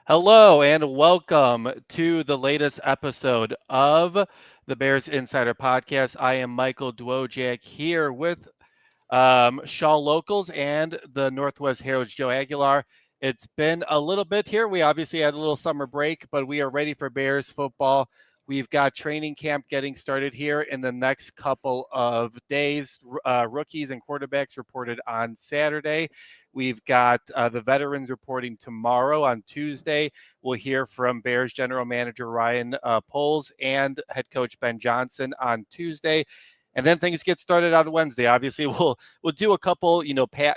Hello and welcome to the latest episode of the Bears Insider Podcast. I am Michael Dwojak here with Shaw Locals and the Northwest Herald's Joe Aguilar. It's been a little bit here. We obviously had a little summer break, but we are ready for Bears football. We've got training camp getting started here in the next couple of days. Rookies and quarterbacks reported on Saturday. We've got the veterans reporting tomorrow on Tuesday. We'll hear from Bears general manager Ryan Poles and head coach Ben Johnson on Tuesday. And then things get started on Wednesday. Obviously, we'll do a couple,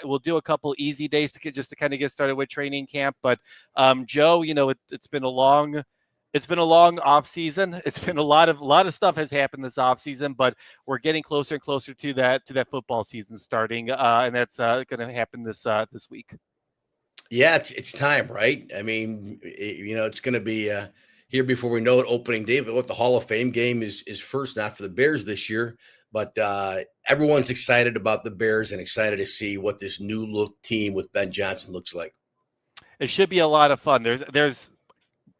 we'll do a couple easy days just to kind of get started with training camp. But Joe, it's been a long off season. It's been a lot of stuff has happened this off season, but we're getting closer and closer to that football season starting, and that's going to happen this week. Yeah, it's time, right? I mean, it's going to be here before we know it, opening day. But what the Hall of Fame game is first, not for the Bears this year, but everyone's excited about the Bears and excited to see what this new look team with Ben Johnson looks like. It should be a lot of fun. There's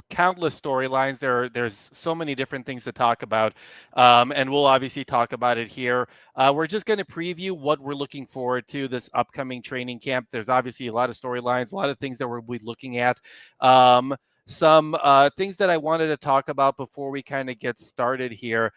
countless storylines. There's so many different things to talk about, and we'll obviously talk about it here. We're just going to preview what we're looking forward to this upcoming training camp. There's obviously a lot of storylines, a lot of things that we'll be looking at. Some things that I wanted to talk about before we kind of get started here.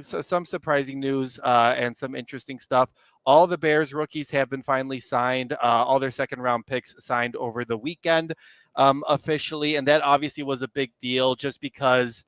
So some surprising news and some interesting stuff. All the Bears rookies have been finally signed. All their second round picks signed over the weekend officially. And that obviously was a big deal just because,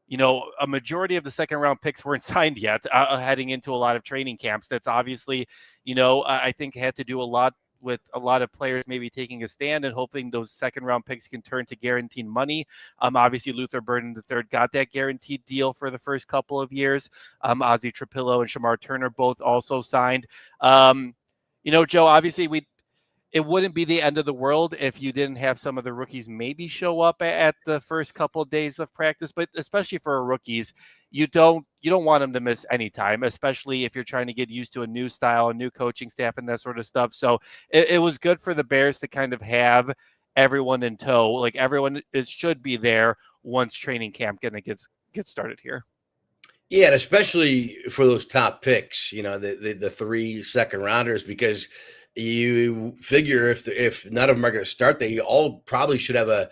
a majority of the second round picks weren't signed yet heading into a lot of training camps. That's obviously, I think had to do a lot with a lot of players maybe taking a stand and hoping those second round picks can turn to guaranteed money. Obviously, Luther Burden III got that guaranteed deal for the first couple of years. Ozzie Trapillo and Shamar Turner both also signed. Joe, obviously it wouldn't be the end of the world if you didn't have some of the rookies maybe show up at the first couple of days of practice, but especially for rookies, you don't want them to miss any time, especially if you're trying to get used to a new style, a new coaching staff, and that sort of stuff. So it was good for the Bears to kind of have everyone in tow. Like everyone should be there once training camp gets started here. Yeah, and especially for those top picks, the 3 second rounders, because you figure if none of them are going to start, they all probably should have a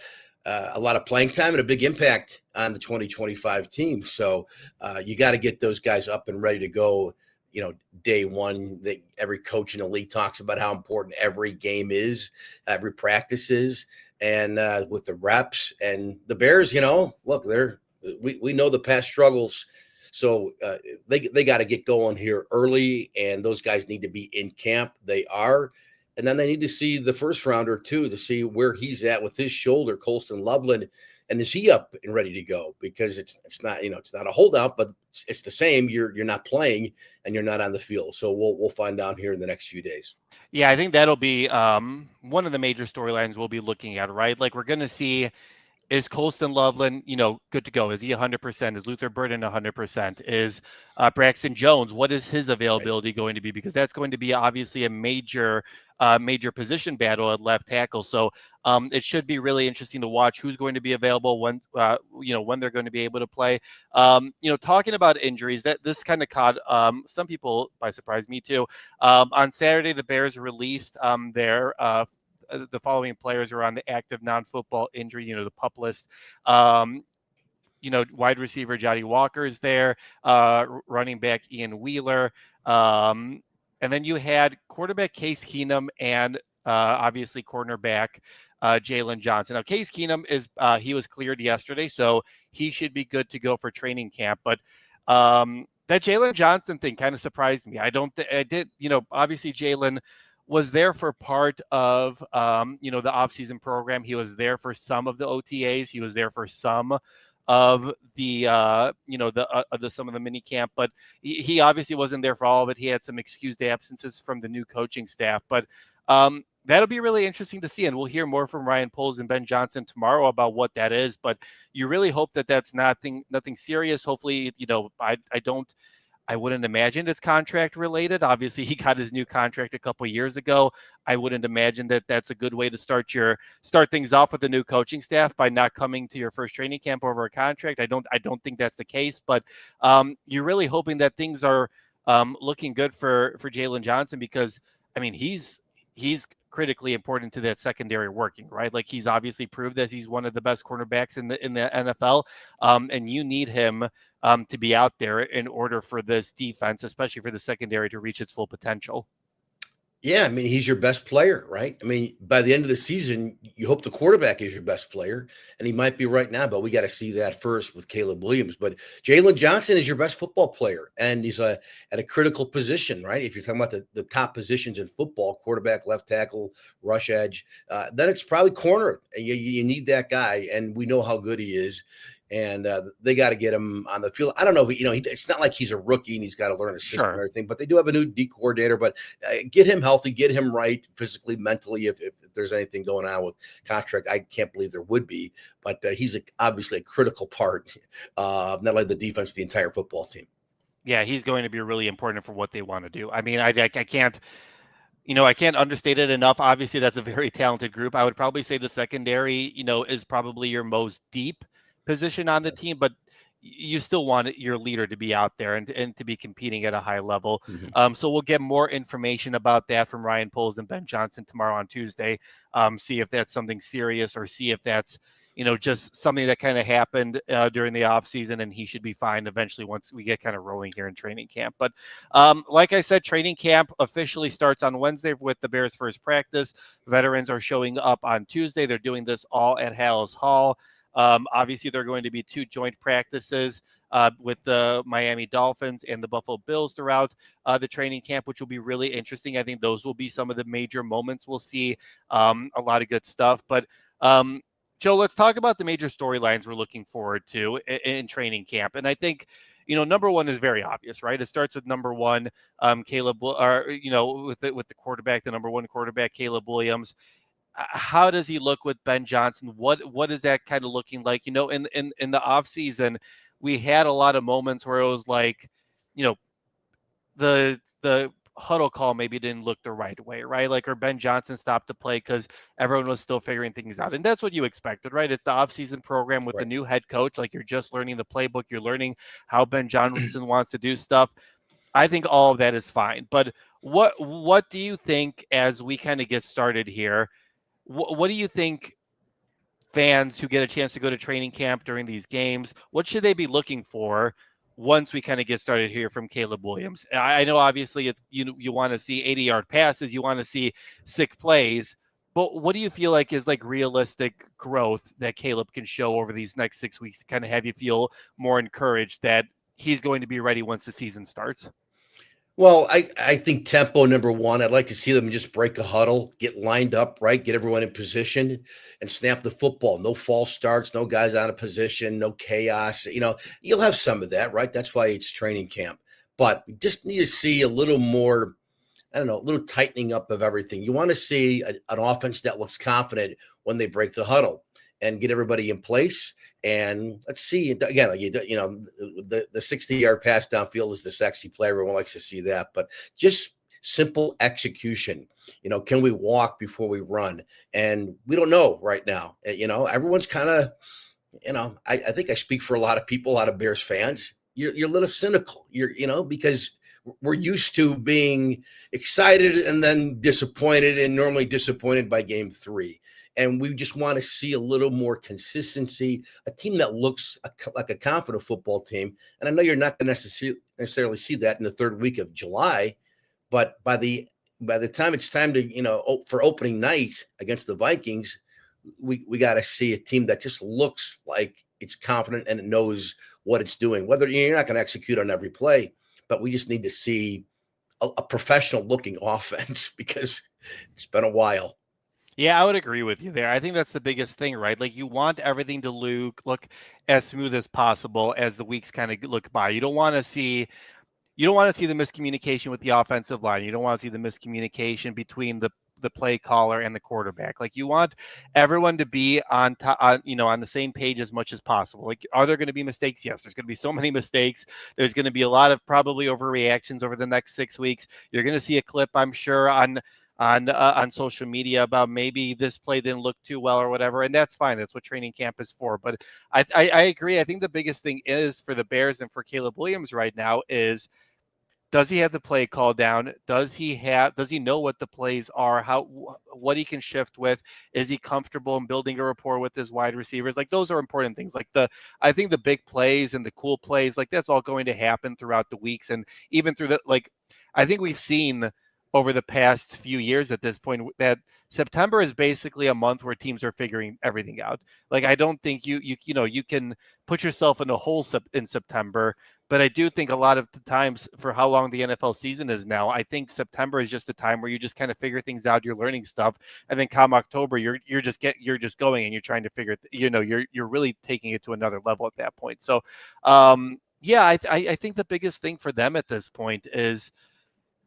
lot of playing time and a big impact on the 2025 team. So you got to get those guys up and ready to go. Day one, every coach in the league talks about how important every game is, every practice is, and with the reps and the Bears, look, we know the past struggles. So they got to get going here early, and those guys need to be in camp. They are. And then they need to see the first rounder, too, to see where he's at with his shoulder, Colston Loveland. And is he up and ready to go? Because it's not, it's not a holdout, but it's the same. You're not playing and you're not on the field. So we'll find out here in the next few days. Yeah, I think that'll be one of the major storylines we'll be looking at, right? Like we're going to see, is Colston Loveland, good to go? Is he 100%? Is Luther Burden 100%? Is Braxton Jones, what is his availability going to be? Because that's going to be obviously a major position battle at left tackle. So it should be really interesting to watch who's going to be available when they're going to be able to play. Talking about injuries, that this kind of caught some people by surprise, me too. On Saturday, the Bears released their the following players are on the active non-football injury, the PUP list. Wide receiver Jody Walker is there, running back Ian Wheeler. And then you had quarterback Case Keenum and obviously cornerback Jalen Johnson. Now, Case Keenum he was cleared yesterday, so he should be good to go for training camp. But that Jalen Johnson thing kind of surprised me. Obviously Jalen was there for part of the offseason program. He was there for some of the OTAs. He was there for some of the some of the mini camp, but he obviously wasn't there for all of it. He had some excused absences from the new coaching staff, but that'll be really interesting to see, and we'll hear more from Ryan Poles and Ben Johnson tomorrow about what that is. But you really hope that that's nothing serious. Hopefully, I don't I wouldn't imagine it's contract related. Obviously, he got his new contract a couple years ago. I wouldn't imagine that that's a good way to start things off with the new coaching staff by not coming to your first training camp over a contract. I don't think that's the case. But you're really hoping that things are looking good for Jalen Johnson, because I mean he's critically important to that secondary working, right? Like, he's obviously proved that he's one of the best cornerbacks in the NFL, and you need him to be out there in order for this defense, especially for the secondary, to reach its full potential. Yeah, I mean, he's your best player, right? I mean, by the end of the season, you hope the quarterback is your best player, and he might be right now, but we got to see that first with Caleb Williams. But Jalen Johnson is your best football player, and he's at a critical position, right? If you're talking about the top positions in football, quarterback, left tackle, rush edge, then it's probably corner. And you need that guy, and we know how good he is. And they got to get him on the field. I don't know, it's not like he's a rookie and he's got to learn a system and everything, but they do have a new D coordinator. But get him healthy, get him right physically, mentally. If there's anything going on with contract, I can't believe there would be. But he's obviously a critical part, not only the defense, the entire football team. Yeah, he's going to be really important for what they want to do. I mean, I can't. I can't understate it enough. Obviously, that's a very talented group. I would probably say the secondary, is probably your most deep position on the team, but you still want your leader to be out there and to be competing at a high level. Mm-hmm. So we'll get more information about that from Ryan Poles and Ben Johnson tomorrow on Tuesday. See if that's something serious, or see if that's just something that kind of happened during the offseason, and he should be fine eventually once we get kind of rolling here in training camp. But like I said, training camp officially starts on Wednesday with the Bears' first practice. Veterans are showing up on Tuesday. They're doing this all at Hallis Hall. Obviously, there are going to be 2 joint practices with the Miami Dolphins and the Buffalo Bills throughout the training camp, which will be really interesting. I think those will be some of the major moments. We'll see a lot of good stuff. But Joe, let's talk about the major storylines we're looking forward to in training camp. And I think, number one is very obvious, right? It starts with number one, Caleb, or with the quarterback, the number one quarterback, Caleb Williams. How does he look with Ben Johnson? What is that kind of looking like? In the offseason, we had a lot of moments where it was like, the huddle call maybe didn't look the right way, right? Like, or Ben Johnson stopped to play because everyone was still figuring things out. And that's what you expected, right? It's the offseason program with the new head coach. Like, you're just learning the playbook. You're learning how Ben Johnson wants to do stuff. I think all of that is fine. But what do you think as we kind of get started here? What do you think fans who get a chance to go to training camp during these games, what should they be looking for once we kind of get started here from Caleb Williams? I know obviously it's you want to see 80-yard passes, you want to see sick plays, but what do you feel like is like realistic growth that Caleb can show over these next 6 weeks to kind of have you feel more encouraged that he's going to be ready once the season starts? Well, I think tempo, number one. I'd like to see them just break a huddle, get lined up, right? Get everyone in position and snap the football. No false starts, no guys out of position, no chaos. You'll have some of that, right? That's why it's training camp. But we just need to see a little more, I don't know, a little tightening up of everything. You want to see an offense that looks confident when they break the huddle and get everybody in place. And let's see again, like the 60-yard pass downfield is the sexy play. Everyone likes to see that, but just simple execution. Can we walk before we run? And we don't know right now. Everyone's kind of, I think I speak for a lot of people, a lot of Bears fans. You're a little cynical. Because we're used to being excited and then disappointed, and normally disappointed by game 3. And we just want to see a little more consistency, a team that looks like a confident football team. And I know you're not going to necessarily see that in the 3rd week of July, but by the time it's time to, for opening night against the Vikings, we got to see a team that just looks like it's confident and it knows what it's doing. Whether you're not going to execute on every play, but we just need to see a professional looking offense because it's been a while. Yeah, I would agree with you there. I think that's the biggest thing, right? Like, you want everything to look as smooth as possible as the weeks kind of look by. You don't want to see the miscommunication with the offensive line. You don't want to see the miscommunication between the the play caller and the quarterback. Like you want everyone to be on top, on the same page as much as possible. Like, are there going to be mistakes? Yes, there's going to be so many mistakes. There's going to be a lot of probably overreactions over the next 6 weeks. You're going to see a clip, I'm sure, on social media about maybe this play didn't look too well or whatever, and that's fine. That's what training camp is for. But I agree. I think the biggest thing is for the Bears and for Caleb Williams right now is, does he have the play call down? Does he know what the plays are? What he can shift with? Is he comfortable in building a rapport with his wide receivers? Like, those are important things. Like, I think the big plays and the cool plays, like, that's all going to happen throughout the weeks, and even through I think we've seen over the past few years at this point that September is basically a month where teams are figuring everything out. Like, I don't think you can put yourself in a hole in September. But I do think a lot of the times, for how long the NFL season is now, I think September is just a time where you just kind of figure things out. You're learning stuff, and then come October, you're just going and you're trying to figure. You're really taking it to another level at that point. So, yeah, I think the biggest thing for them at this point is,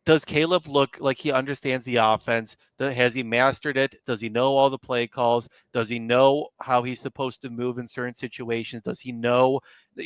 does Caleb look like he understands the offense? Has he mastered it? Does he know all the play calls? Does he know how he's supposed to move in certain situations? Does he know?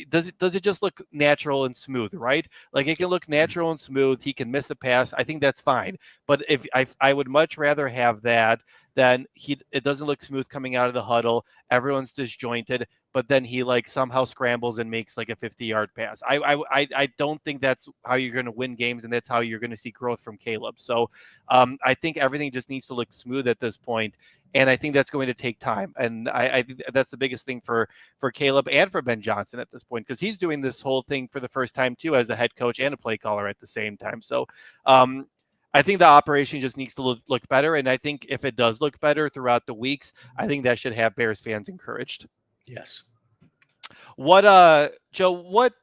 Does it just look natural and smooth, right? Like, it can look natural and smooth. He can miss a pass. I think that's fine. But if I would much rather have that than it doesn't look smooth coming out of the huddle. Everyone's disjointed, but then he like somehow scrambles and makes like a 50-yard pass. I don't think that's how you're going to win games, and that's how you're going to see growth from Caleb. So I think everything just needs to look smooth at this point, and I think that's going to take time. And I think that's the biggest thing for Caleb and for Ben Johnson at this point, because he's doing this whole thing for the first time too, as a head coach and a play caller at the same time. So I think the operation just needs to look better, and I think if it does look better throughout the weeks, I think that should have Bears fans encouraged. Yes. Joe, what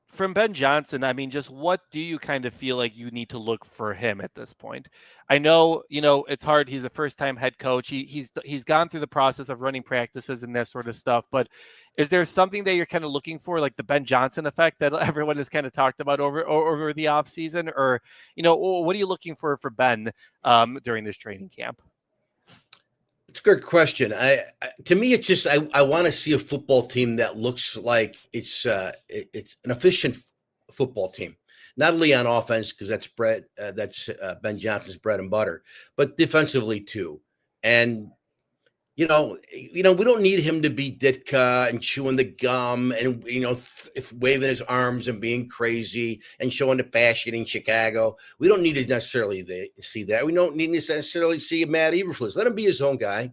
from Ben Johnson, I mean, just what do you kind of feel like you need to look for him at this point? I know, it's hard. He's a first-time head coach. He's gone through the process of running practices and that sort of stuff. But is there something that you're kind of looking for, like the Ben Johnson effect that everyone has kind of talked about over the offseason? Or, what are you looking for Ben during this training camp? It's a good question. To me, it's just I want to see a football team that looks like it's an efficient football team, not only on offense, because that's Ben Johnson's bread and butter, but defensively too. And we don't need him to be Ditka and chewing the gum and waving his arms and being crazy and showing the passion in Chicago. We don't need to necessarily see that. We don't need to necessarily see Matt Eberflus. Let him be his own guy.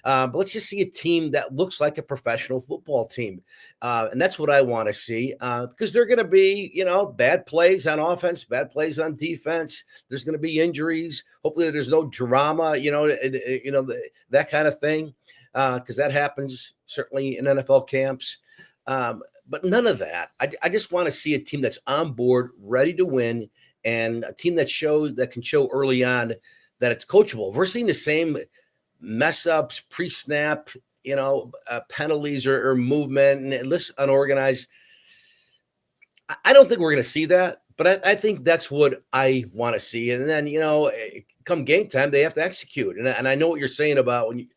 But let's just see a team that looks like a professional football team. And that's what I want to see, because they're going to be, bad plays on offense, bad plays on defense. There's going to be injuries. Hopefully there's no drama, that kind of thing, because that happens certainly in NFL camps. But none of that. I just want to see a team that's on board, ready to win, and a team that can show early on that it's coachable. If we're seeing the same mess ups, pre-snap, penalties or movement and less unorganized, I don't think we're going to see that. But I think that's what I want to see. And then, come game time, they have to execute. And I know what you're saying about when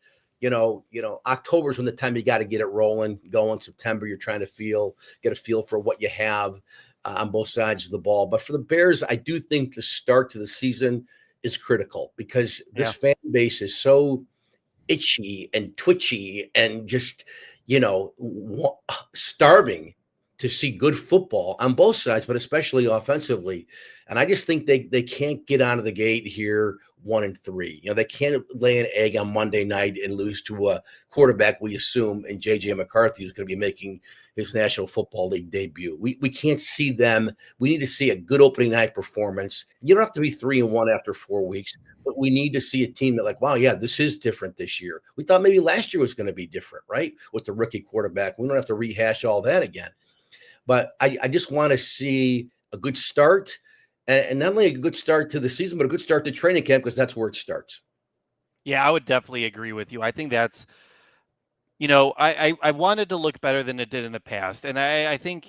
October is when the time you got to get it rolling. Go in September, you're trying to get a feel for what you have on both sides of the ball. But for the Bears, I do think the start to the season is critical, because this fan base is so itchy and twitchy and just, starving to see good football on both sides, but especially offensively. And I just think they can't get out of the gate here 1-3. They can't lay an egg on Monday night and lose to a quarterback we assume in J.J. McCarthy is going to be making his National Football League debut. We can't see them. We need to see a good opening night performance. You don't have to be 3-1 after 4 weeks, but we need to see a team that like, wow, yeah, this is different this year. We thought maybe last year was going to be different, right? With the rookie quarterback. We don't have to rehash all that again. But I just want to see a good start, and not only a good start to the season, but a good start to training camp, because that's where it starts. Yeah, I would definitely agree with you. I think that's, I wanted to look better than it did in the past. And I think,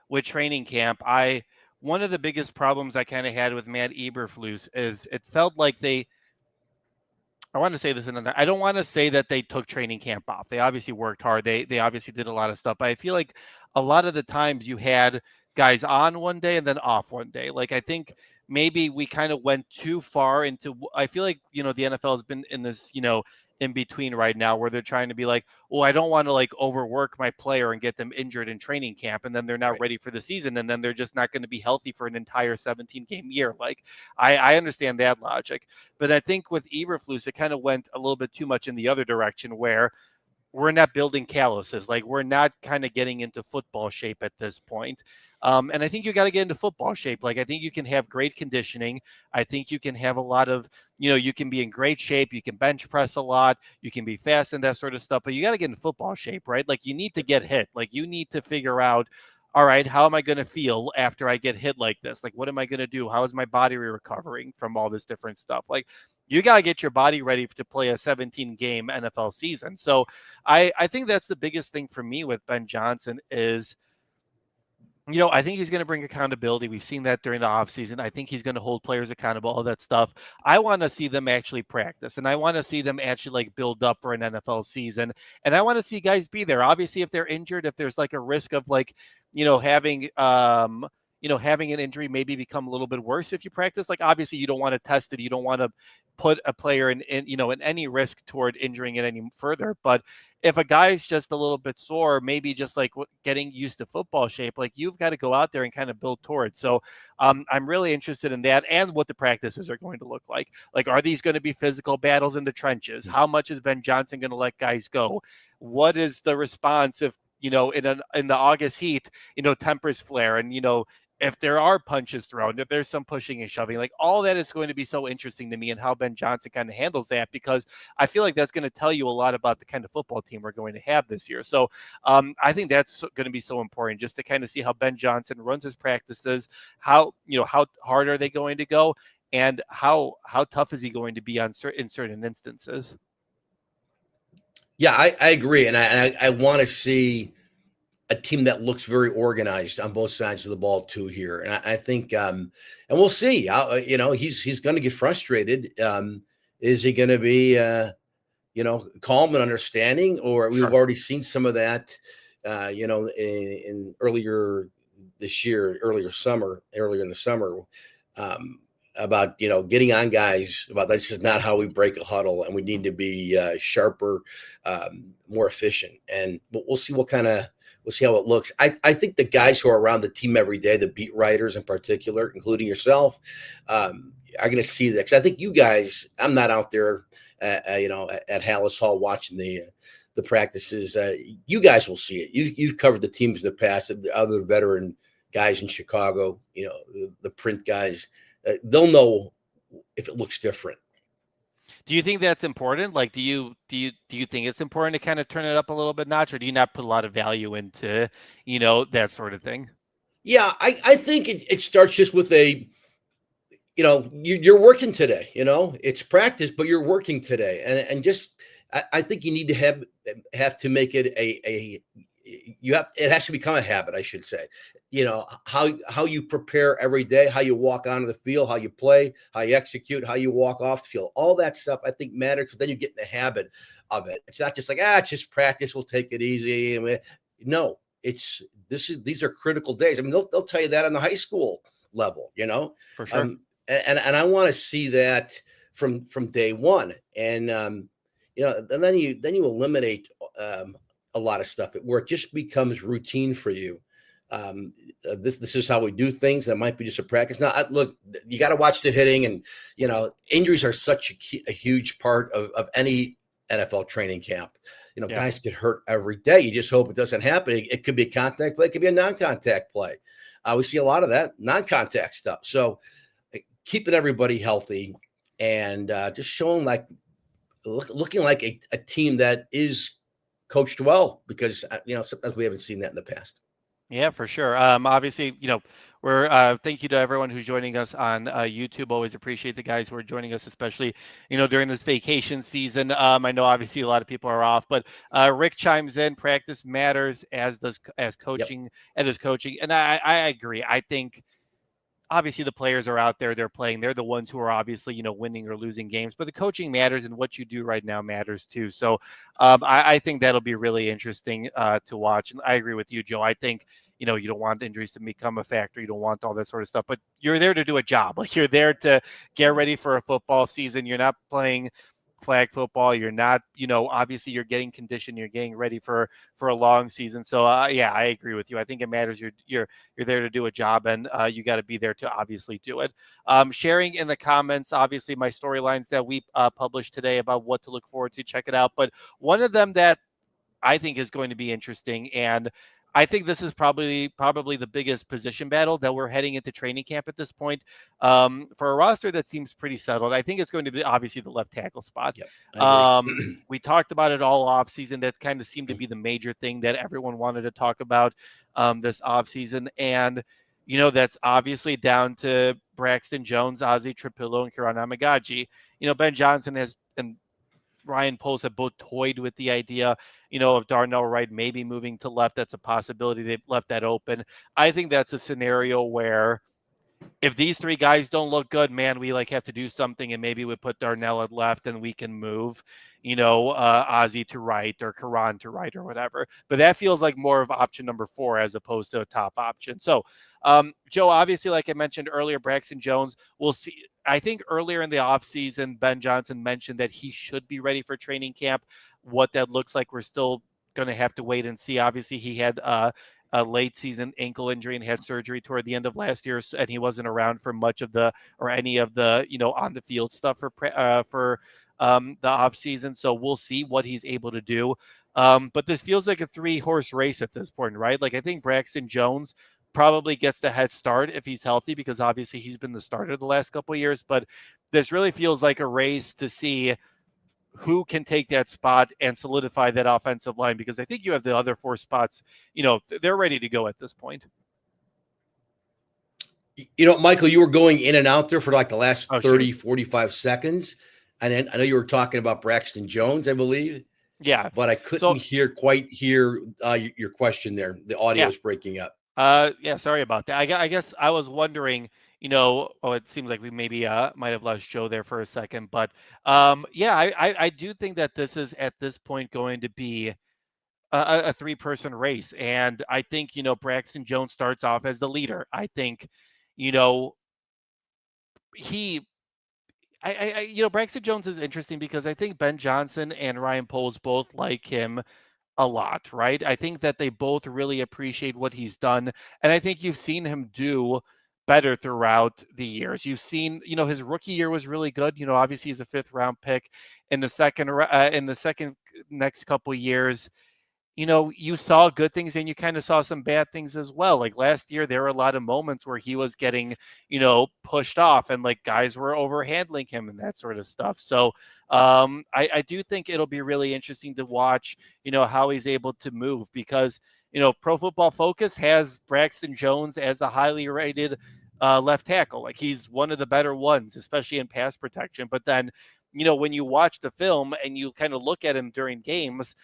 with training camp, one of the biggest problems I kind of had with Matt Eberflus is it felt like I want to say this, and I don't want to say that they took training camp off. They obviously worked hard. They obviously did a lot of stuff. But I feel like a lot of the times you had guys on one day and then off one day. Like I think maybe we kind of went too far into. I feel like the NFL has been in this in between right now where they're trying to be like, well, I don't want to like overwork my player and get them injured in training camp, and then they're not Right. ready for the season, and then they're just not going to be healthy for an entire 17 game year. Like I understand that logic. But I think with Eberflus, it kind of went a little bit too much in the other direction where we're not building calluses. Like we're not kind of getting into football shape at this point. And I think you got to get into football shape. Like I think you can have great conditioning. I think you can have a lot of, you can be in great shape. You can bench press a lot. You can be fast and that sort of stuff. But you got to get in football shape, right? Like you need to get hit. Like you need to figure out, all right, how am I going to feel after I get hit like this? Like, what am I going to do? How is my body recovering from all this different stuff? Like, you got to get your body ready to play a 17 game NFL season. So I think that's the biggest thing for me with Ben Johnson is, I think he's going to bring accountability. We've seen that during the offseason. I think he's going to hold players accountable, all that stuff. I want to see them actually practice, and I want to see them actually like build up for an NFL season. And I want to see guys be there. Obviously, if they're injured, if there's like a risk of like, having having an injury maybe become a little bit worse if you practice. Like obviously you don't want to test it. You don't want to put a player in any risk toward injuring it any further. But if a guy's just a little bit sore, maybe just like getting used to football shape, like you've got to go out there and kind of build towards. So I'm really interested in that and what the practices are going to look like. Like, are these going to be physical battles in the trenches? How much is Ben Johnson going to let guys go? What is the response if, in the August heat, tempers flare and, if there are punches thrown, if there's some pushing and shoving, like all that is going to be so interesting to me and how Ben Johnson kind of handles that, because I feel like that's going to tell you a lot about the kind of football team we're going to have this year. So I think that's going to be so important just to kind of see how Ben Johnson runs his practices, how hard are they going to go, and how tough is he going to be in certain instances. Yeah, I agree. And I want to see a team that looks very organized on both sides of the ball too here. And I think, and we'll see. He's going to get frustrated. Is he going to be, calm and understanding, or we've Sure. already seen some of that, in earlier this year, earlier in the summer, about getting on guys about this is not how we break a huddle, and we need to be sharper, more efficient, and we'll see we'll see how it looks. I think the guys who are around the team every day, the beat writers in particular, including yourself, are going to see that. Because I think you guys, I'm not out there, at Hallis Hall watching the practices. You guys will see it. You've covered the teams in the past, the other veteran guys in Chicago, the print guys. They'll know if it looks different. Do you think that's important? Like, do you think it's important to kind of turn it up a little bit notch, or do you not put a lot of value into, that sort of thing? Yeah, I think it starts just with you're working today. It's practice, but you're working today, and just I think you need to have to make it it has to become a habit, I should say. How you prepare every day, how you walk onto the field, how you play, how you execute, how you walk off the field. All that stuff I think matters, because then you get in the habit of it. It's not just like, it's just practice, we'll take it easy. No, these are critical days. I mean, they'll tell you that on the high school level, For sure. and I want to see that from day one. And and then you eliminate a lot of stuff where it just becomes routine for you. This is how we do things. That might be just a practice. Now, look, you got to watch the hitting, and injuries are such a huge part of any NFL training camp. Yeah. Guys get hurt every day. You just hope it doesn't happen. It could be a contact play. It could be a non-contact play. We see a lot of that non-contact stuff. So keeping everybody healthy and just showing looking like a team that is coached well, because sometimes we haven't seen that in the past. Yeah, for sure. Obviously, we're thank you to everyone who's joining us on YouTube. Always appreciate the guys who are joining us, especially during this vacation season. I know obviously a lot of people are off, but Rick chimes in. Practice matters as coaching. Yep. And as coaching, and I agree. I think obviously the players are out there, they're playing, they're the ones who are obviously, winning or losing games, but the coaching matters and what you do right now matters too. So I think that'll be really interesting to watch. And I agree with you, Joe. I think, you don't want injuries to become a factor. You don't want all that sort of stuff, but you're there to do a job. Like you're there to get ready for a football season. You're not playing flag football. You're not, obviously you're getting conditioned. You're getting ready for a long season. So yeah, I agree with you. I think it matters. You're there to do a job, and you got to be there to obviously do it. Sharing in the comments, obviously my storylines that we published today about what to look forward to. Check it out. But one of them that I think is going to be interesting, and I think this is probably the biggest position battle that we're heading into training camp at this point. For a roster that seems pretty settled, I think it's going to be obviously the left tackle spot. Yep, I agree. We talked about it all off season. That kind of seemed to be the major thing that everyone wanted to talk about this off season, and that's obviously down to Braxton Jones, Ozzie Trapillo, and Kiran Amagaji. Ben Johnson and Ryan Poles have both toyed with the idea, of Darnell Wright maybe moving to left. That's a possibility. They've left that open. I think that's a scenario where if these three guys don't look good, man, we have to do something, and maybe we put Darnell at left and we can move, Ozzie to right or Karan to right or whatever. But that feels like more of option number 4 as opposed to a top option. So, Joe, obviously, like I mentioned earlier, Braxton Jones, we'll see. I think earlier in the offseason, Ben Johnson mentioned that he should be ready for training camp. What that looks like, we're still going to have to wait and see. Obviously, he had a late season ankle injury and had surgery toward the end of last year, and he wasn't around for much of any of the on the field stuff for the off season. So we'll see what he's able to do. But this feels like a 3-horse race at this point, right? Like I think Braxton Jones probably gets the head start if he's healthy, because obviously he's been the starter the last couple of years. But this really feels like a race to see who can take that spot and solidify that offensive line, because I think you have the other 4 spots, they're ready to go at this point. Michael, you were going in and out there for like the last 30, sure. 45 seconds. And then I know you were talking about Braxton Jones, I believe. Yeah. But I couldn't quite hear your question there. The audio is breaking up. Yeah, sorry about that. I guess I was wondering, it seems like we maybe might have lost Joe there for a second, but yeah, I do think that this is at this point going to be a 3-person race, and I think Braxton Jones starts off as the leader. I think Braxton Jones is interesting because I think Ben Johnson and Ryan Poles both like him a lot, right? I think that they both really appreciate what he's done. And I think you've seen him do better throughout the years. You've seen, his rookie year was really good. Obviously he's a 5th-round pick. In the second next couple years, you saw good things and you kind of saw some bad things as well. Like last year, there were a lot of moments where he was getting, pushed off and like guys were overhandling him and that sort of stuff. So I do think it'll be really interesting to watch, how he's able to move, because, Pro Football Focus has Braxton Jones as a highly rated left tackle. Like he's one of the better ones, especially in pass protection. But then, when you watch the film and you kind of look at him during games,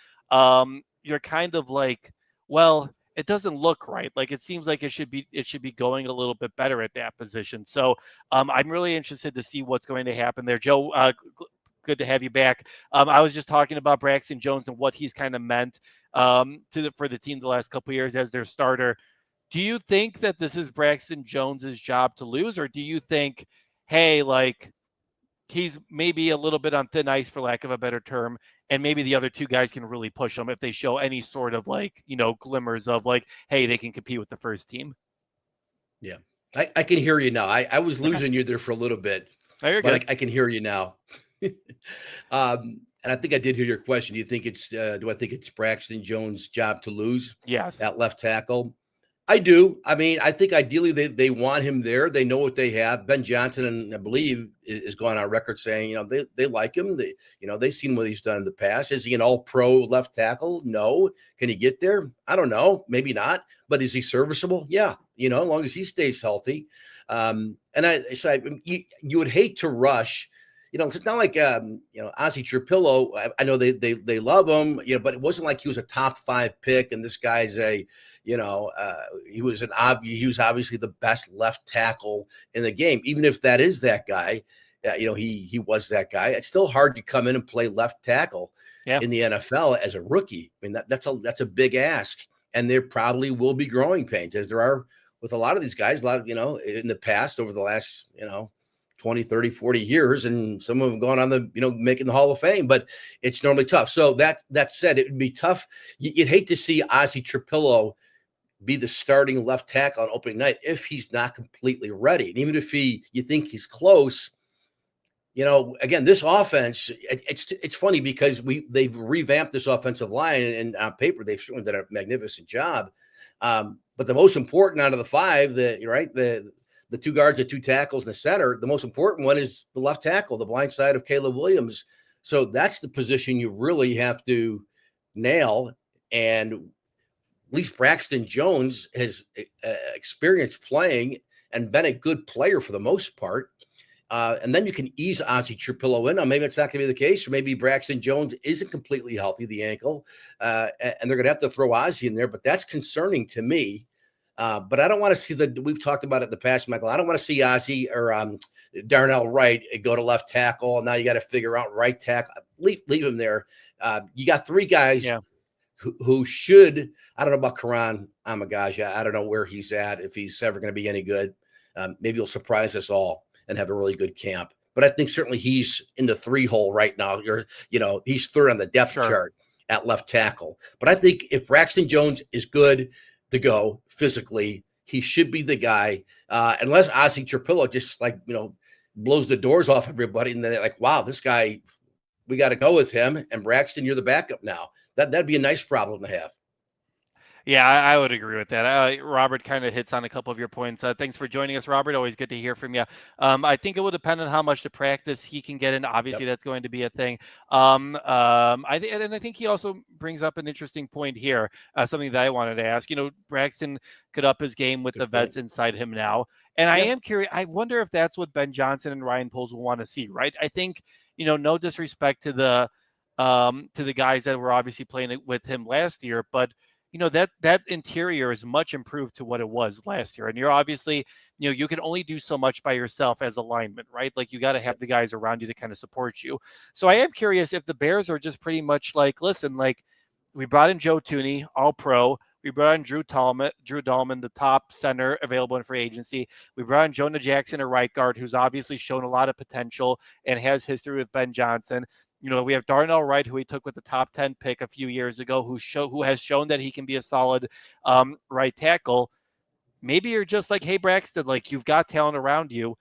you're kind of like, well, it doesn't look right. Like it seems like it should be going a little bit better at that position. So I'm really interested to see what's going to happen there. Joe, good to have you back. I was just talking about Braxton Jones and what he's kind of meant for the team the last couple of years as their starter. Do you think that this is Braxton Jones's job to lose, or do you think, hey, like he's maybe a little bit on thin ice, for lack of a better term, and maybe the other 2 guys can really push him if they show any sort of like, glimmers of like, hey, they can compete with the first team? Yeah, I can hear you now. I was losing you there for a little bit, Oh, you're but good. I can hear you now. And I think I did hear your question. Do I think it's Braxton Jones' job to lose? Yes. At left tackle? I do. I mean, I think ideally they want him there. They know what they have. Ben Johnson, and I believe, is gone on record saying, they like him. They've seen what he's done in the past. Is he an all-pro left tackle? No. Can he get there? I don't know. Maybe not. But is he serviceable? Yeah. As long as he stays healthy. You would hate to rush, it's not like Ozzie Trapillo. I know they love him, but it wasn't like he was a top 5 pick, and this guy's he was he was obviously the best left tackle in the game. Even if that is that guy, he was that guy. It's still hard to come in and play left tackle Yeah. in the NFL as a rookie. I mean, that's a big ask, and there probably will be growing pains, as there are with a lot of these guys. A lot of in the past, over the last 20, 30, 40 years, and some of them gone on the making the Hall of Fame, but it's normally tough. So that said, it would be tough. You'd hate to see Ozzie Trapillo be the starting left tackle on opening night if he's not completely ready. And even if you think he's close, again, this offense, it's funny because they've revamped this offensive line, and on paper they've certainly done a magnificent job. But the most important out of the 5, the 2 guards, the 2 tackles, and the center, the most important one is the left tackle, the blind side of Caleb Williams. So that's the position you really have to nail. And at least Braxton Jones has experience playing and been a good player for the most part. And then you can ease Ozzie Trapillo in. Now, maybe it's not going to be the case, or maybe Braxton Jones isn't completely healthy, the ankle, and they're going to have to throw Ozzie in there. But that's concerning to me. But I don't want to see we've talked about it in the past, Michael. I don't want to see Ozzie or Darnell Wright go to left tackle. Now you got to figure out right tackle. Leave him there. You got 3 guys who should. I don't know about Karan Amagaja. I don't know where he's at, if he's ever going to be any good. Maybe he'll surprise us all and have a really good camp. But I think certainly he's in the 3 hole right now. He's 3rd on the depth chart at left tackle. But I think if Braxton Jones is good to go physically, he should be the guy. Unless Ozzie Trapillo just blows the doors off everybody, and then they're like, wow, this guy, we got to go with him. And Braxton, you're the backup now. That'd be a nice problem to have. Yeah, I would agree with that. Robert kind of hits on a couple of your points. Thanks for joining us, Robert. Always good to hear from you. I think it will depend on how much to practice he can get in. Obviously, that's going to be a thing. I think he also brings up an interesting point here, something that I wanted to ask. Braxton could up his game with the vets inside him now. And I am curious. I wonder if that's what Ben Johnson and Ryan Poles will want to see, right? I think, no disrespect to the guys that were obviously playing with him last year, but that interior is much improved to what it was last year. And you're obviously, you can only do so much by yourself as a lineman, right? Like, you got to have the guys around you to kind of support you. So I am curious if the Bears are just pretty much like, listen, like, we brought in Joe Thuney, all pro. We brought in Drew Dahlman, the top center available in free agency. We brought in Jonah Jackson, a right guard, who's obviously shown a lot of potential and has history with Ben Johnson. We have Darnell Wright, who we took with the top 10 pick a few years ago, who has shown that he can be a solid right tackle. Maybe you're just like, hey, Braxton, like, you've got talent around you.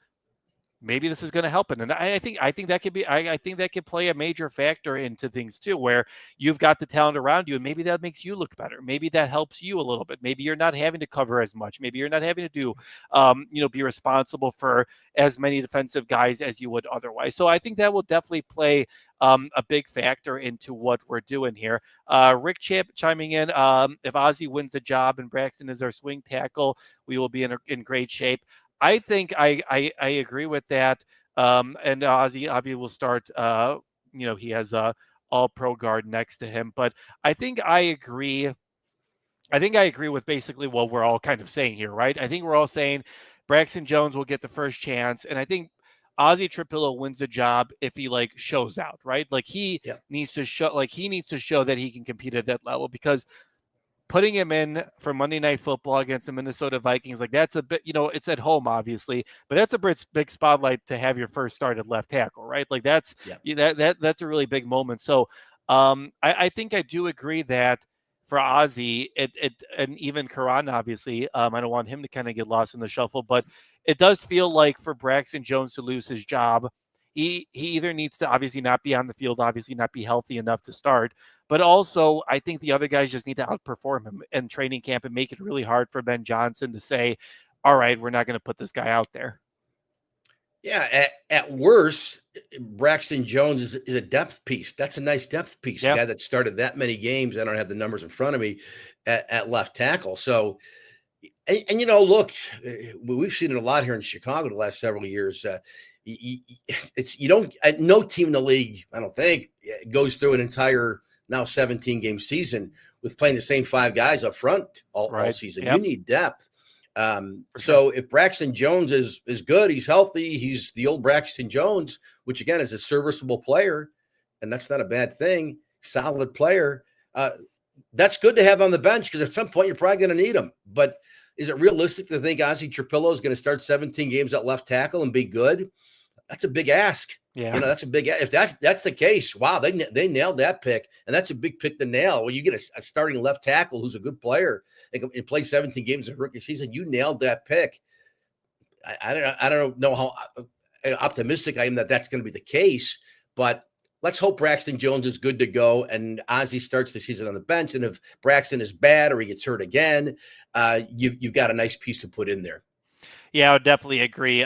Maybe this is going to help it. And I think that could be, I think that could play a major factor into things too, where you've got the talent around you, and maybe that makes you look better. Maybe that helps you a little bit. Maybe you're not having to cover as much. Maybe you're not having to do, be responsible for as many defensive guys as you would otherwise. So I think that will definitely play a big factor into what we're doing here. Rick chiming in, if Ozzie wins the job and Braxton is our swing tackle, we will be in great shape. I think I agree with that. And Ozzie will start, he has a all-pro guard next to him. But I think I agree. I think I agree with basically what we're all kind of saying here, right? I think we're all saying Braxton Jones will get the first chance. And I think Ozzie Trapillo wins the job if he shows out, right? Like, he needs to show that he can compete at that level, because putting him in for Monday Night Football against the Minnesota Vikings, that's a bit, it's at home, obviously, but that's a big spotlight to have your first start at left tackle, right? Like, that's a really big moment. So I think I do agree that for Ozzie, and even Karan, obviously, I don't want him to kind of get lost in the shuffle, but it does feel like for Braxton Jones to lose his job, he either needs to obviously not be on the field, obviously not be healthy enough to start, but also I think the other guys just need to outperform him in training camp and make it really hard for Ben Johnson to say, all right, we're not going to put this guy out there. Yeah, at worst, Braxton Jones is a depth piece. That's a nice depth piece. A guy that started that many games. I don't have the numbers in front of me at left tackle. So, and look, we've seen it a lot here in Chicago the last several years. it's you don't no team in the league, I don't think, goes through an entire now 17 game season with playing the same five guys up front all season. Yep. You need depth. For So sure. if Braxton Jones is good, he's healthy, he's the old Braxton Jones, which again is a serviceable player, and that's not a bad thing. Solid player. That's good to have on the bench because at some point you're probably going to need him. But is it realistic to think Ozzie Trapillo is going to start 17 games at left tackle and be good? That's a big ask. Yeah. That's a big. If that's the case, wow, they nailed that pick, and that's a big pick to nail. When you get a starting left tackle who's a good player and play 17 games in rookie season, you nailed that pick. I don't know how optimistic I am that that's going to be the case, but let's hope Braxton Jones is good to go and Ozzie starts the season on the bench. And if Braxton is bad or he gets hurt again, you've got a nice piece to put in there. Yeah, I would definitely agree.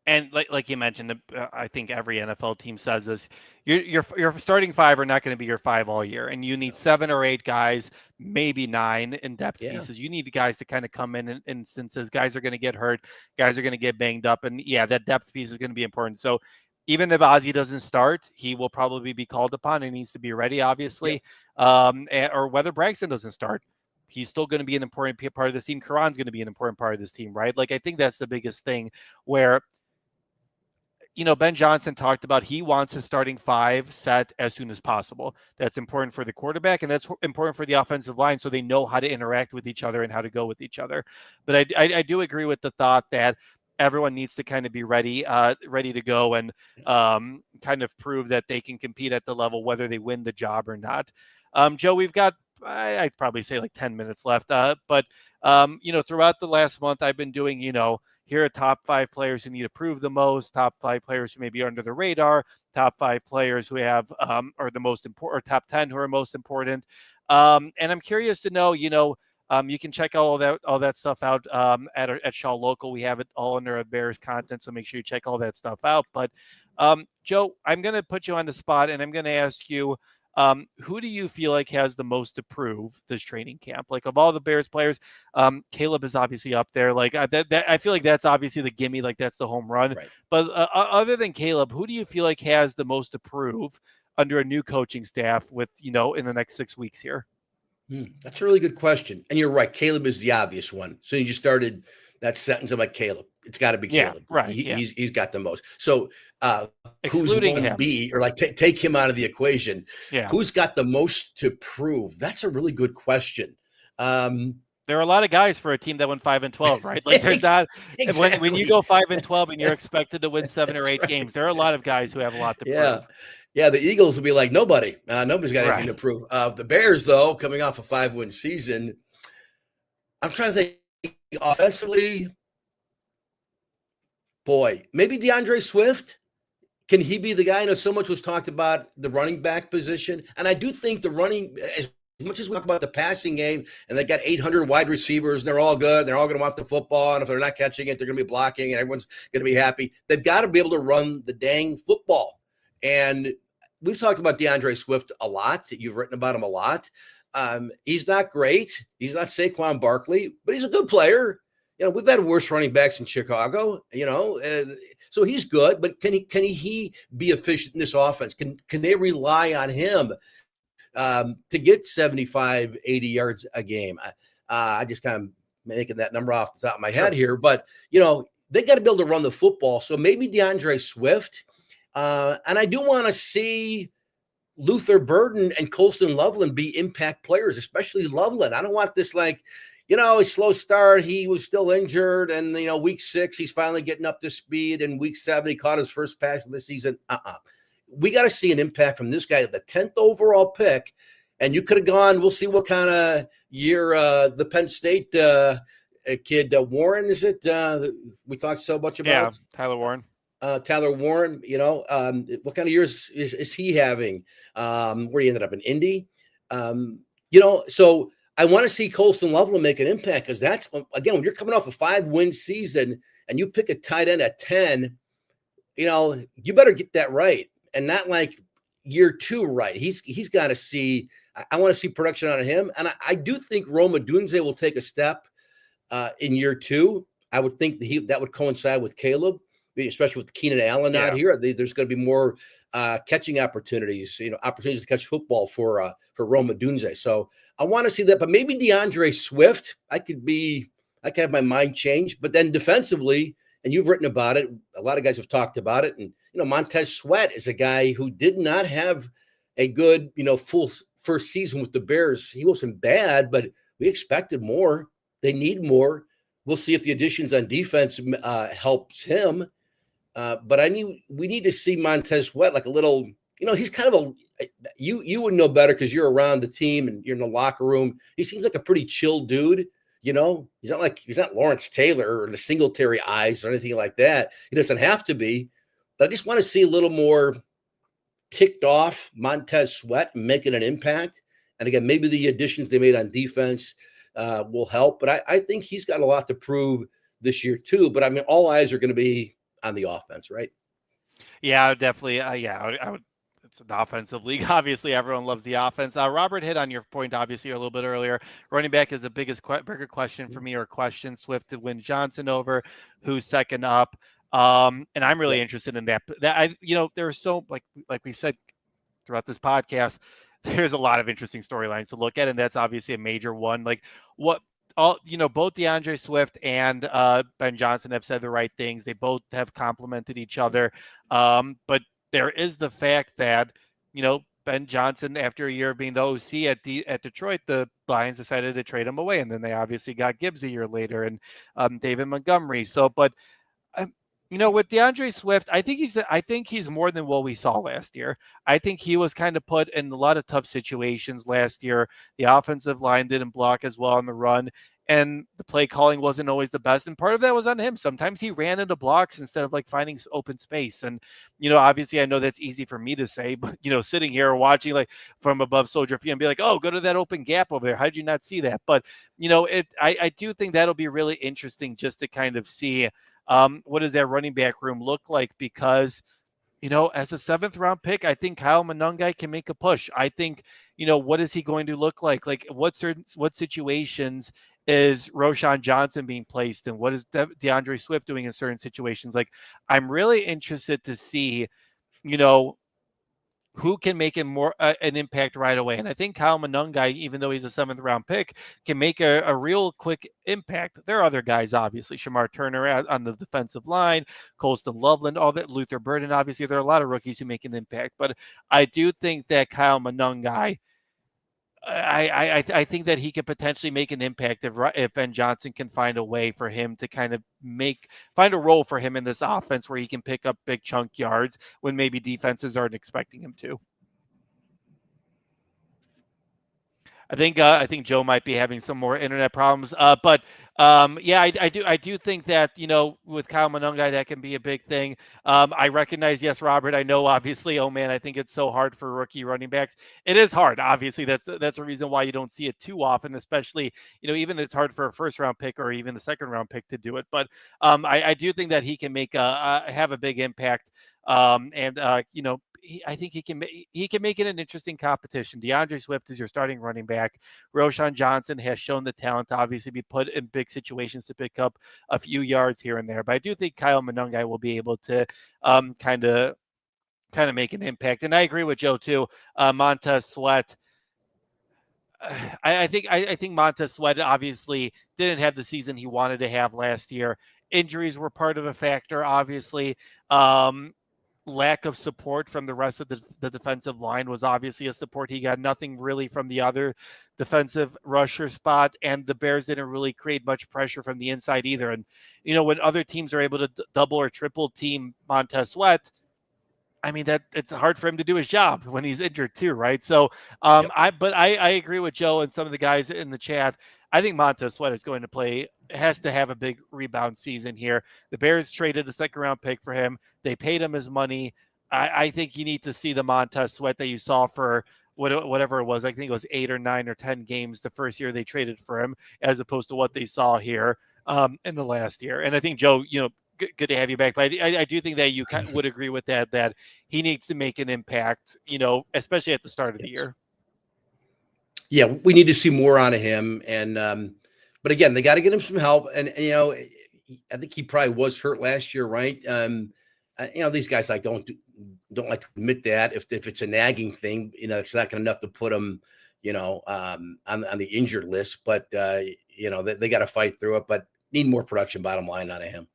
And like you mentioned, I think every NFL team says this: your starting five are not going to be your five all year, and you need 7 or 8 guys, maybe 9 in depth pieces. You need guys to kind of come in instances. Guys are going to get hurt, guys are going to get banged up, and yeah, that depth piece is going to be important. So even if Ozzie doesn't start, he will probably be called upon and needs to be ready, obviously. Or whether Braxton doesn't start, he's still going to be an important part of this team. Karan's going to be an important part of this team, right? Like, I think that's the biggest thing where, Ben Johnson talked about he wants his starting 5 set as soon as possible. That's important for the quarterback, and that's important for the offensive line so they know how to interact with each other and how to go with each other. But I do agree with the thought that everyone needs to kind of be ready to go and kind of prove that they can compete at the level, whether they win the job or not. Joe, we've got, I'd probably say like 10 minutes left. But throughout the last month, I've been doing, here are top 5 players who need to prove the most, top 5 players who may be under the radar, top 5 players who have are the most important, or top 10 who are most important. And I'm curious to know, you can check all that stuff out at Shaw Local. We have it all under Bears content, so make sure you check all that stuff out. But Joe, I'm going to put you on the spot, and I'm going to ask you, who do you feel like has the most to prove this training camp? Like, of all the Bears players, Caleb is obviously up there. Like I feel like that's obviously the gimme, like that's the home run. Right. But other than Caleb, who do you feel like has the most to prove under a new coaching staff with, in the next 6 weeks here? That's a really good question. And you're right. Caleb is the obvious one. So you just started that sentence about Caleb. It's got to be Caleb. Yeah, right. He's got the most. So Excluding who's 1B, or like take him out of the equation. Yeah. Who's got the most to prove? That's a really good question. There are a lot of guys for a team that went 5-12, right? Like, there's not exactly. when you go 5-12 and you're expected to win 7 or 8 games, there are a lot of guys who have a lot to prove. Yeah, the Eagles will be like, nobody. Nobody's got anything to prove. The Bears, though, coming off a 5-win season, I'm trying to think offensively. Boy, maybe DeAndre Swift. Can he be the guy? I know so much was talked about the running back position. And I do think the running, as much as we talk about the passing game, and they got 800 wide receivers, and they're all good. They're all going to want the football. And if they're not catching it, they're going to be blocking, and everyone's going to be happy. They've got to be able to run the dang football. And we've talked about DeAndre Swift a lot. You've written about him a lot. He's not great. He's not Saquon Barkley, but he's a good player. We've had worse running backs in Chicago, so he's good, but can he be efficient in this offense? Can they rely on him to get 75, 80 yards a game? I just kind of making that number off the top of my head here, but they got to be able to run the football. So maybe DeAndre Swift, and I do want to see Luther Burden and Colston Loveland be impact players, especially Loveland. I don't want this a slow start. He was still injured. And, week 6, he's finally getting up to speed. And week 7, he caught his first pass of the season. We got to see an impact from this guy, the 10th overall pick. And you could have gone, we'll see what kind of year the Penn State kid, Warren, is it? We talked so much about. Yeah, Tyler Warren. Tyler Warren, what kind of years is he having? Where he ended up in Indy. So I want to see Colston Loveland make an impact, because that's, again, when you're coming off a 5-win season and you pick a tight end at 10, you better get that right, and not like year 2 right. He's got to see. I want to see production out of him, and I do think Roma Dunze will take a step in year 2. I would think that would coincide with Caleb. especially with Keenan Allen not Yeah. here. There's going to be more catching opportunities, opportunities to catch football for Roma Dunze. So I want to see that, but maybe DeAndre Swift. I could have my mind changed, but then defensively, and you've written about it. A lot of guys have talked about it, and Montez Sweat is a guy who did not have a good, full first season with the Bears. He wasn't bad, but we expected more. They need more. We'll see if the additions on defense helps him. But we need to see Montez Sweat like a little. He's kind of you would know better because you're around the team and you're in the locker room. He seems like a pretty chill dude. He's not Lawrence Taylor or the Singletary eyes or anything like that. He doesn't have to be. But I just want to see a little more ticked off Montez Sweat making an impact. And again, maybe the additions they made on defense will help. But I think he's got a lot to prove this year too. But I mean, all eyes are going to be on the offense, right? Yeah, definitely. I would. It's an offensive league. Obviously, everyone loves the offense. Robert hit on your point, obviously, a little bit earlier. Running back is the bigger question for me, or question. Swift to win Johnson over, who's second up. And I'm really interested in that. There's so like we said throughout this podcast, there's a lot of interesting storylines to look at, and that's obviously a major one. Like what both DeAndre Swift and Ben Johnson have said the right things. They both have complimented each other. But there is the fact that, Ben Johnson, after a year of being the OC at Detroit, the Lions decided to trade him away. And then they obviously got Gibbs a year later and David Montgomery. So, but with DeAndre Swift, I think he's more than what we saw last year. I think he was kind of put in a lot of tough situations last year. The offensive line didn't block as well on the run, and the play calling wasn't always the best. And part of that was on him. Sometimes he ran into blocks instead of like finding open space. And obviously, I know that's easy for me to say, but sitting here watching like from above Soldier Field and be like, oh, go to that open gap over there. How did you not see that? But I do think that'll be really interesting just to kind of see. What does that running back room look like? Because, as a 7th round pick, I think Kyle Monangai can make a push. I think, what is he going to look like? Like what situations is Roschon Johnson being placed in? What is DeAndre Swift doing in certain situations? Like, I'm really interested to see, who can make an impact right away. And I think Kyle Monangai, even though he's a 7th round pick, can make a real quick impact. There are other guys, obviously, Shamar Turner on the defensive line, Colston Loveland, all that, Luther Burden, obviously. There are a lot of rookies who make an impact. But I do think that Kyle Monangai, I think that he could potentially make an impact if Ben Johnson can find a way for him to kind of find a role for him in this offense where he can pick up big chunk yards when maybe defenses aren't expecting him to. I think Joe might be having some more internet problems. But I do think that with Kyle Monangai that can be a big thing. I recognize, yes, Robert. I know, obviously. Oh man, I think it's so hard for rookie running backs. It is hard. Obviously, that's a reason why you don't see it too often. Especially even it's hard for a 1st round pick or even a 2nd round pick to do it. But I do think that he can have a big impact. I think he can make it an interesting competition. DeAndre Swift is your starting running back. Roschon Johnson has shown the talent to obviously be put in big situations to pick up a few yards here and there. But I do think Kyle Monangai will be able to kind of make an impact. And I agree with Joe too. Montez Sweat. I think Montez Sweat obviously didn't have the season he wanted to have last year. Injuries were part of a factor, obviously. Lack of support from the rest of the defensive line was obviously a support. He got nothing really from the other defensive rusher spot, and the Bears didn't really create much pressure from the inside either. And, when other teams are able to double or triple team Montez Sweat, I mean, that it's hard for him to do his job when he's injured too, right? So, Yep. I agree with Joe and some of the guys in the chat. I think Montez Sweat has to have a big rebound season here. The Bears traded a 2nd round pick for him. They paid him his money. I think you need to see the Montez Sweat that you saw for whatever it was. I think it was 8 or 9 or 10 games the first year they traded for him, as opposed to what they saw here in the last year. And I think, Joe, good to have you back. But I do think that you would agree with that he needs to make an impact, especially at the start of the year. Yeah, we need to see more out of him. And but again, they got to get him some help. And I think he probably was hurt last year, right? These guys like don't like to admit that if it's a nagging thing, it's not enough to put him, on the injured list. But they got to fight through it. But need more production. Bottom line out of him.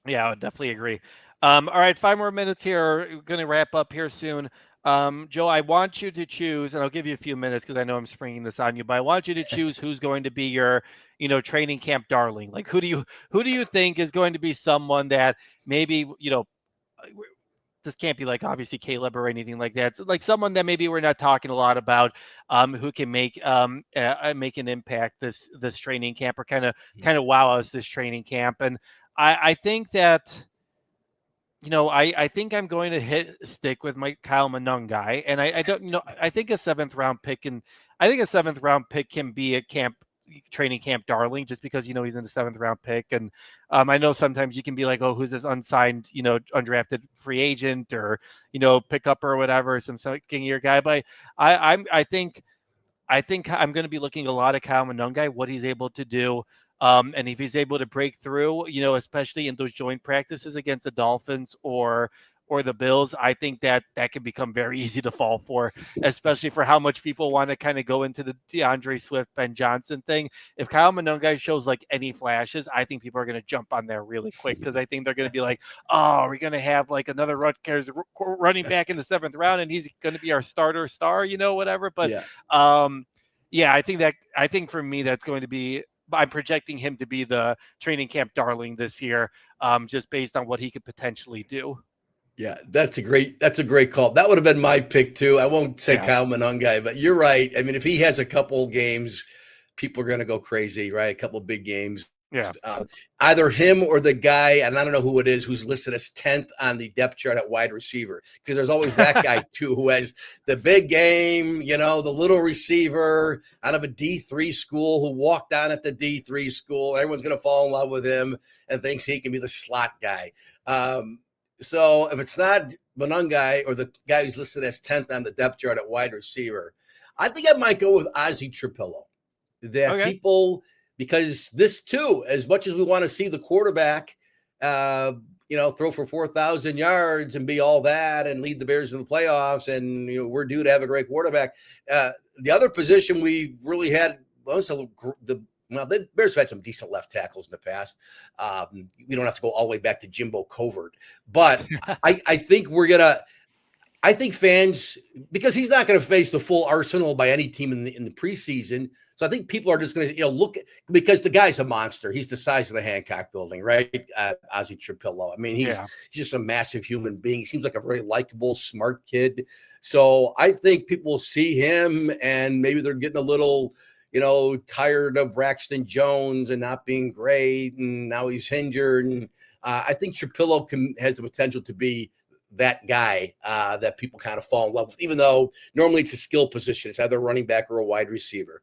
Yeah, I would definitely agree. All right, 5 more minutes here. We're going to wrap up here soon. Joe, I want you to choose, and I'll give you a few minutes because I know I'm springing this on you, but I want you to choose who's going to be your, training camp darling. Like, who do you think is going to be someone that maybe, this can't be like obviously Caleb or anything like that. It's like someone that maybe we're not talking a lot about, who can make an impact this training camp or kind of wow us this training camp. And I think that, I think I'm going to stick with my Kyle Manung guy. And I don't, I think a seventh round pick can be a training camp darling just because, he's in the 7th round pick. And I know sometimes you can be like, oh, who's this unsigned, undrafted free agent or, pickup or whatever, some second year guy. But I think I'm going to be looking a lot at Kyle Manungai, what he's able to do. And if he's able to break through, especially in those joint practices against the Dolphins or the Bills, I think that can become very easy to fall for, especially for how much people want to kind of go into the DeAndre Swift, Ben Johnson thing. If Kyle Manungai shows like any flashes, I think people are going to jump on there really quick because I think they're going to be like, oh, we're going to have like another Rutgers running back in the 7th round and he's going to be our starter star, whatever. But I think for me, that's going to be, I'm projecting him to be the training camp darling this year, just based on what he could potentially do. Yeah, that's a great call. That would have been my pick too. I won't say Kyle Manungai, but you're right. I mean, if he has a couple games, people are going to go crazy, right? A couple big games. Yeah. Either him or the guy, and I don't know who it is, who's listed as 10th on the depth chart at wide receiver, because there's always that guy too who has the big game, the little receiver out of a D3 school who walked on at the D3 school. Everyone's going to fall in love with him and thinks he can be the slot guy. So if it's not Manungai or the guy who's listed as 10th on the depth chart at wide receiver, I think I might go with Ozzie Trapillo. People, because this too, as much as we want to see the quarterback, throw for 4,000 yards and be all that and lead the Bears in the playoffs, and we're due to have a great quarterback. The other position we've really had, the Bears have had some decent left tackles in the past. We don't have to go all the way back to Jimbo Covert, but I think I think fans, because he's not going to face the full arsenal by any team in the preseason. So I think people are just going to, look at, because the guy's a monster. He's the size of the Hancock building, right? Ozzie Trapillo. I mean, he's just a massive human being. He seems like a very likable, smart kid. So I think people will see him and maybe they're getting a little, tired of Braxton Jones and not being great. And now he's injured. And I think Trapillo has the potential to be that guy that people kind of fall in love with, even though normally it's a skill position. It's either a running back or a wide receiver.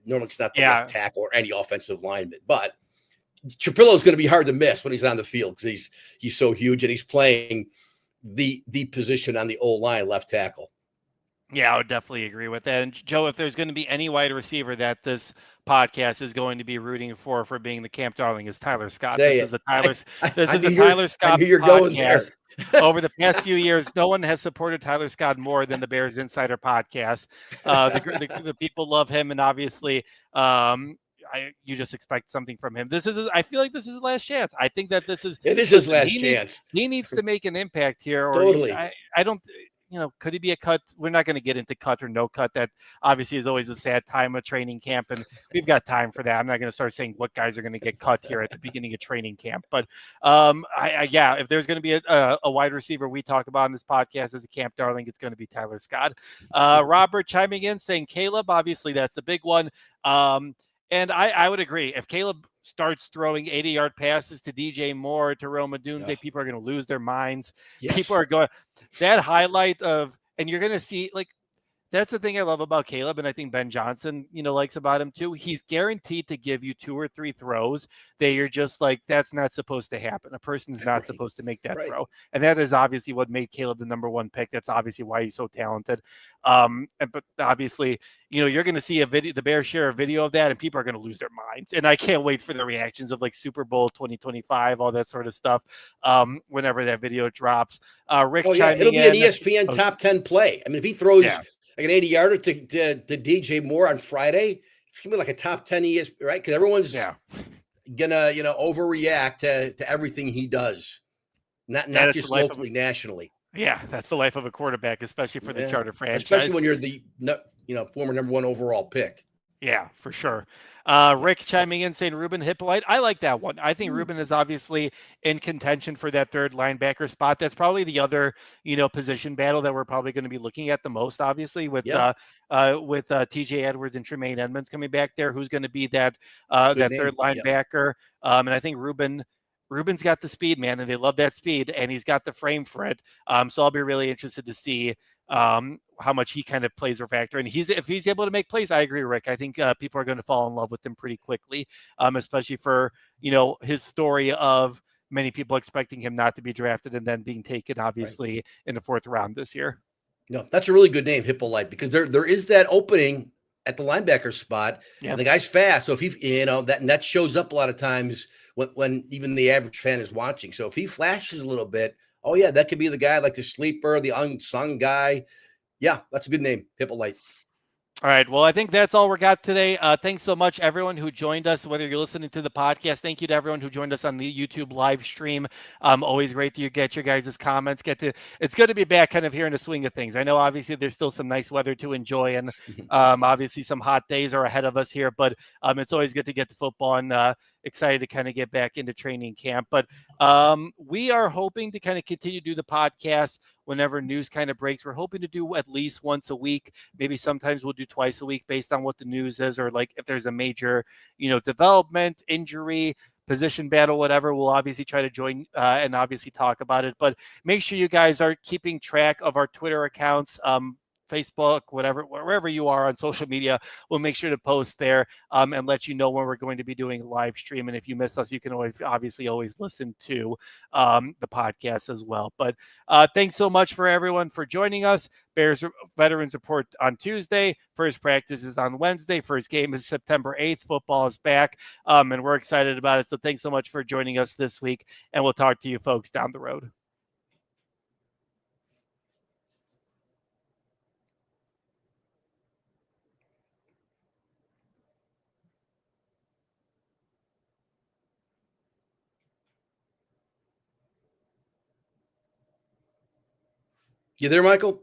Normally it's not the left tackle or any offensive lineman, but Trapillo is going to be hard to miss when he's on the field because he's so huge and he's playing the position on the O-line, left tackle. Yeah, I would definitely agree with that. And Joe, if there's going to be any wide receiver that this podcast is going to be rooting for being the camp darling, is Tyler Scott. This is the Tyler Scott podcast. Over the past few years, no one has supported Tyler Scott more than the Bears Insider podcast. The people love him, and obviously, you just expect something from him. I feel like this is his last chance. I think that it is his last chance. He needs to make an impact here. Or totally. I don't. Could he be a cut? We're not going to get into cut or no cut. That obviously is always a sad time of training camp, and we've got time for that. I'm not going to start saying what guys are going to get cut here at the beginning of training camp. But if there's going to be a wide receiver we talk about on this podcast as a camp darling, it's going to be Tyler Scott. Robert chiming in saying Caleb. Obviously, that's the big one. And I would agree. If Caleb starts throwing 80-yard passes to DJ Moore, to Rome Odunze, people are going to lose their minds. Yes. People are going – that highlight of – and you're going to see – like that's the thing I love about Caleb, and I think Ben Johnson, likes about him too. He's guaranteed to give you 2 or 3 throws that you're just like, that's not supposed to happen. A person's not Right. supposed to make that Right. throw, and that is obviously what made Caleb the #1 pick. That's obviously why he's so talented. But obviously, you're going to see a video, the Bears share a video of that, and people are going to lose their minds. And I can't wait for the reactions of like Super Bowl 2025, all that sort of stuff. Whenever that video drops, Rick Oh yeah, it'll chiming be an in. ESPN Oh, top 10 play. I mean, if he throws yeah, like an 80-yarder to DJ Moore on Friday, it's gonna be like a top 10 ESPN, right? Because everyone's yeah. gonna overreact to everything he does, not That not is the just life of locally, nationally. Yeah, that's the life of a quarterback, especially for the Yeah, charter especially franchise. when you're the former #1 overall pick. Yeah, for sure. Yeah. Rick chiming in saying Ruben Hippolyte. I like that one. I think Mm. Ruben is obviously in contention for that third linebacker spot. That's probably the other, position battle that we're probably going to be looking at the most, obviously, with Yeah, TJ Edwards and Tremaine Edmonds coming back there. Who's going to be that good third name. Yeah, linebacker? And I think Ruben's got the speed, man, and they love that speed, and he's got the frame for it. So I'll be really interested to see how much he kind of plays a factor. And if he's able to make plays, I agree, Rick. I think people are going to fall in love with him pretty quickly, especially for his story of many people expecting him not to be drafted and then being taken, right. obviously, in the 4th round this year. No, that's a really good name, Hippolyte, because there is that opening at the linebacker spot, Yeah. and the guy's fast. So if he, that shows up a lot of times when even the average fan is watching. So if he flashes a little bit, oh yeah, that could be the guy, like the sleeper, the unsung guy. Yeah, that's a good name, Hippolyte. All right. Well, I think that's all we got today. Thanks so much, everyone who joined us, whether you're listening to the podcast. Thank you to everyone who joined us on the YouTube live stream. Always great to get your guys' comments. It's good to be back kind of here in the swing of things. I know obviously there's still some nice weather to enjoy, and obviously some hot days are ahead of us here, but it's always good to get to football, and excited to kind of get back into training camp. But we are hoping to kind of continue to do the podcast whenever news kind of breaks. We're hoping to do at least once a week. Maybe sometimes we'll do twice a week based on what the news is, or like if there's a major, development, injury, position battle, whatever. We'll obviously try to join and obviously talk about it. But make sure you guys are keeping track of our Twitter accounts. Facebook, whatever, wherever you are on social media, we'll make sure to post there and let you know when we're going to be doing a live stream. And if you miss us, you can always listen to the podcast as well. But thanks so much for everyone for joining us. Bears Veterans Report on Tuesday. First practice is on Wednesday. First game is September 8th. Football is back, and we're excited about it. So thanks so much for joining us this week, and we'll talk to you folks down the road. You there, Michael?